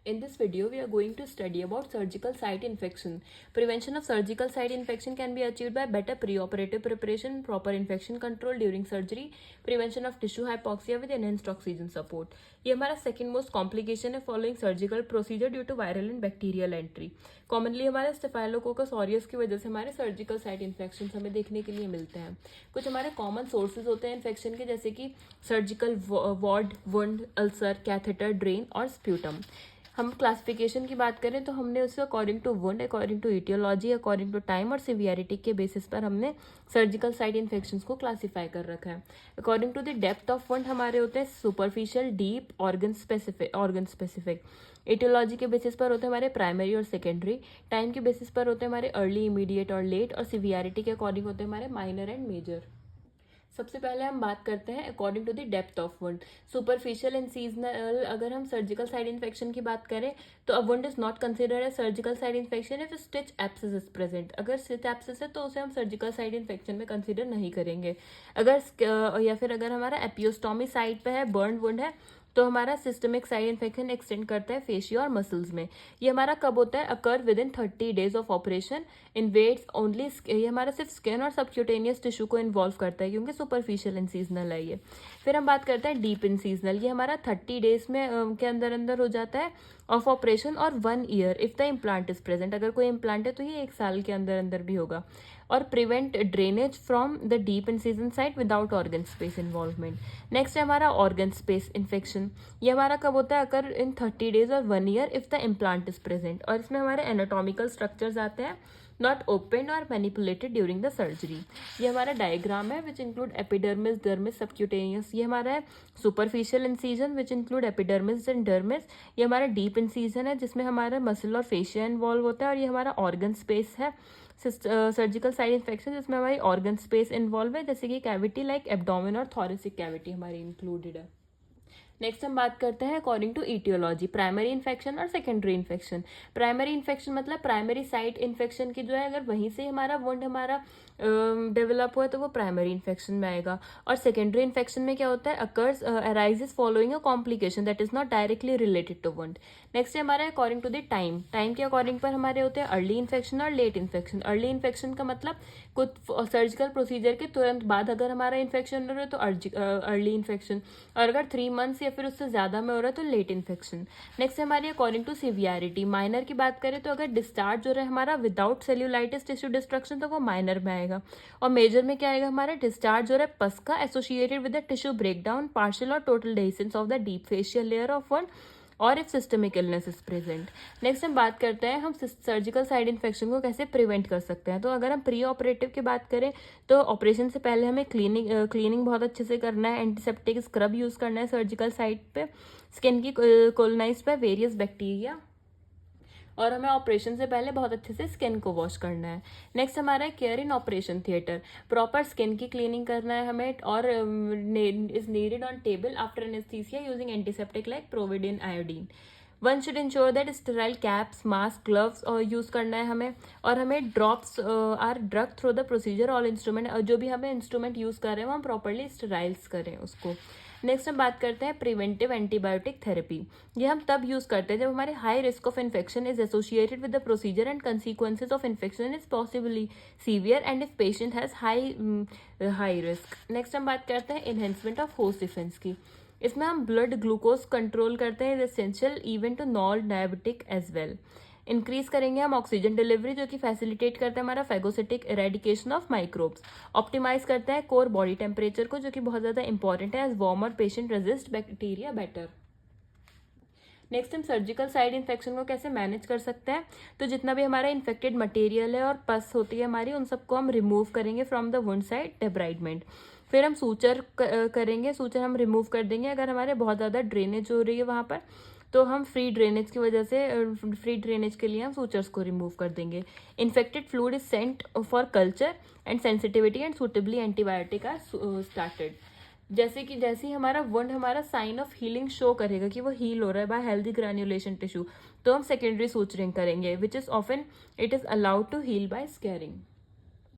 In this video, we are going to study about surgical site infection. Prevention of surgical site infection can be achieved by better preoperative preparation, proper infection control during surgery, prevention of tissue hypoxia with enhanced oxygen support. ये हमारा second most complication है following surgical procedure due to viral and bacterial entry. Commonly हमारे staphylococcus aureus की वजह से हमारे surgical site infection हमें देखने के लिए मिलते हैं. कुछ हमारे कॉमन सोर्सेज होते हैं इन्फेक्शन के, जैसे कि surgical ward, wound, ulcer, catheter, drain और स्प्यूटम. हम क्लासिफिकेशन की बात करें तो हमने उसको according to wound, according to aetiology, according to time और सिवियरिटी के बेसिस पर हमने सर्जिकल साइट इन्फेक्शंस को क्लासीफाई कर रखा है. According to the depth of wound हमारे होते हैं superficial, deep, organ specific. Aetiology के बेसिस पर होते हैं हमारे प्राइमरी और सेकेंडरी. टाइम के बेसिस पर होते हैं हमारे अर्ली, इमीडिएट और लेट. और सिवियरिटी के अकॉर्डिंग होते हैं हमारे माइनर एंड मेजर. सबसे पहले हम बात करते हैं according to the depth of wound. Superficial and seasonal, अगर हम सर्जिकल साइड इन्फेक्शन की बात करें तो a wound is not considered as surgical site infection if stitch abscess is present. अगर स्टिच एब्सेस है तो उसे हम सर्जिकल साइड इन्फेक्शन में कंसिडर नहीं करेंगे. या फिर अगर हमारा एपियोस्टोमी साइड पे है, बर्न वुंड है, तो हमारा सिस्टमिक साइड इन्फेक्शन एक्सटेंड करता है फेशिया और मसल्स में. ये हमारा कब होता है? Occur with in 30 days of operation. Invades only, ये हमारा सिर्फ स्किन और सबक्यूटेनियस टिश्यू को इन्वॉल्व करता है क्योंकि सुपरफिशियल इन सीजनल है ये. फिर हम बात करते हैं डीप इन सीजनल. ये हमारा 30 days में के अंदर हो जाता है ऑफ ऑपरेशन और 1 year if the implant is present. अगर कोई इम्प्लांट है तो ये 1 साल के अंदर भी होगा. और prevent drainage from the deep incision site without organ space involvement. Next है हमारा ऑर्गन स्पेस इन्फेक्शन. ये हमारा कब होता है? अगर इन 30 days और 1 year if the implant is present. और इसमें हमारे एनाटॉमिकल स्ट्रक्चर्स आते हैं नॉट ओपन और मैनिपुलेटेड ड्यूरिंग द सर्जरी. ये हमारा डायग्राम है which include epidermis, dermis, subcutaneous. ये हमारा है superficial incision which include epidermis and dermis. ये हमारा डीप इंसीजन है जिसमें हमारा मसल और फेशिया इन्वॉल्व होता है. और ये हमारा ऑर्गन स्पेस है सर्जिकल साइड इन्फेक्शन जिसमें हमारी ऑर्गन स्पेस इन्वॉल्व है, जैसे कि कैविटी लाइक एब्डोमेन और थोरेसिक कैविटी हमारी इंक्लूडेड है. नेक्स्ट हम बात करते हैं according to aetiology, primary infection और सेकेंडरी इन्फेक्शन. प्राइमरी इन्फेक्शन मतलब प्राइमरी साइट इन्फेक्शन की जो है, अगर वहीं से हमारा वुंड हमारा डेवलप हुआ है तो वो प्राइमरी इन्फेक्शन में आएगा. और सेकेंडरी इन्फेक्शन में क्या होता है? Occurs arises following a complication that is not directly related to wound. Next है हमारा according to the time. Time के अकॉर्डिंग पर हमारे होते हैं अर्ली इन्फेक्शन और लेट इन्फेक्शन. अर्ली इन्फेक्शन का मतलब कुछ सर्जिकल प्रोसीजर के तुरंत बाद अगर हमारा इन्फेक्शन हो रहा है तो अर्ली इन्फेक्शन. और अगर 3 months या फिर उससे ज्यादा में हो रहा है तो लेट इन्फेक्शन. नेक्स्ट है हमारी अकॉर्डिंग टू सिवियरिटी. माइनर की बात करें तो अगर डिस्चार्ज हो रहा है हमारा विदाउट सेल्यूलाइटिस टिश्यू डिस्ट्रक्शन तो वो माइनर में आएगा. और मेजर में क्या आएगा? हमारा डिस्चार्ज हो रहा है पस का associated with the tissue breakdown, partial और total dehiscence of the deep fascial layer of wound और if systemic illness is present. Next हम बात करते हैं हम सर्जिकल साइड इन्फेक्शन को कैसे प्रिवेंट कर सकते हैं. तो अगर हम प्री ऑपरेटिव की बात करें तो ऑपरेशन से पहले हमें क्लीनिंग बहुत अच्छे से करना है. एंटीसेप्टिक स्क्रब यूज करना है सर्जिकल साइट पे, स्किन की कोलोनाइज पे वेरियस बैक्टीरिया. और हमें ऑपरेशन से पहले बहुत अच्छे से स्किन को वॉश करना है. नेक्स्ट हमारा है care in operation theatre. Proper skin की क्लीनिंग करना है हमें. और is needed on table after anaesthesia using antiseptic like povidone, iodine. One should ensure that sterile caps, mask, gloves use करना है हमें. और हमें drops are drug through the procedure. All instrument, जो भी हमें इंस्ट्रूमेंट यूज कर रहे हैं वो हम प्रॉपरली स्टेराइल्स करें उसको. नेक्स्ट हम बात करते हैं प्रिवेंटिव एंटीबायोटिक थेरेपी. ये हम तब यूज करते हैं जब हमारे high risk of infection is associated with the procedure and consequences of infection is possibly severe and if patient has high risk. Next हम बात करते हैं इनहेंसमेंट ऑफ होस्ट डिफेंस की. इसमें हम ब्लड ग्लूकोज कंट्रोल करते हैं, is essential even to non diabetic as well. Increase करेंगे हम ऑक्सीजन डिलीवरी जो कि फैसिलिटेट करता है हमारा phagocytic eradication of microbes. Optimise करता है कोर बॉडी टेम्परेचर को जो कि बहुत ज़्यादा इंपॉर्टेंट है as warmer patient resist bacteria better. Next हम सर्जिकल साइड इन्फेक्शन को कैसे मैनेज कर सकते हैं. तो जितना भी हमारा इन्फेक्टेड मटेरियल है और पस होती है हमारी, उन सबको हम रिमूव करेंगे फ्रॉम द वुंड साइड डेब्राइडमेंट. फिर हम सूचर करेंगे. सूचर हम रिमूव कर देंगे अगर हमारे बहुत ज़्यादा ड्रेनेज हो रही है वहाँ पर, तो हम फ्री ड्रेनेज की वजह से फ्री ड्रेनेज के लिए हम सूचर्स को रिमूव कर देंगे. Infected fluid is sent for culture and sensitivity and suitably antibiotic are started. जैसे ही हमारा वुंड हमारा साइन ऑफ हीलिंग शो करेगा कि वो हील हो रहा है बाय हेल्दी ग्रैन्युलेशन टिश्यू, तो हम सेकेंडरी सूचरिंग करेंगे which is often it is allowed to heal by squaring.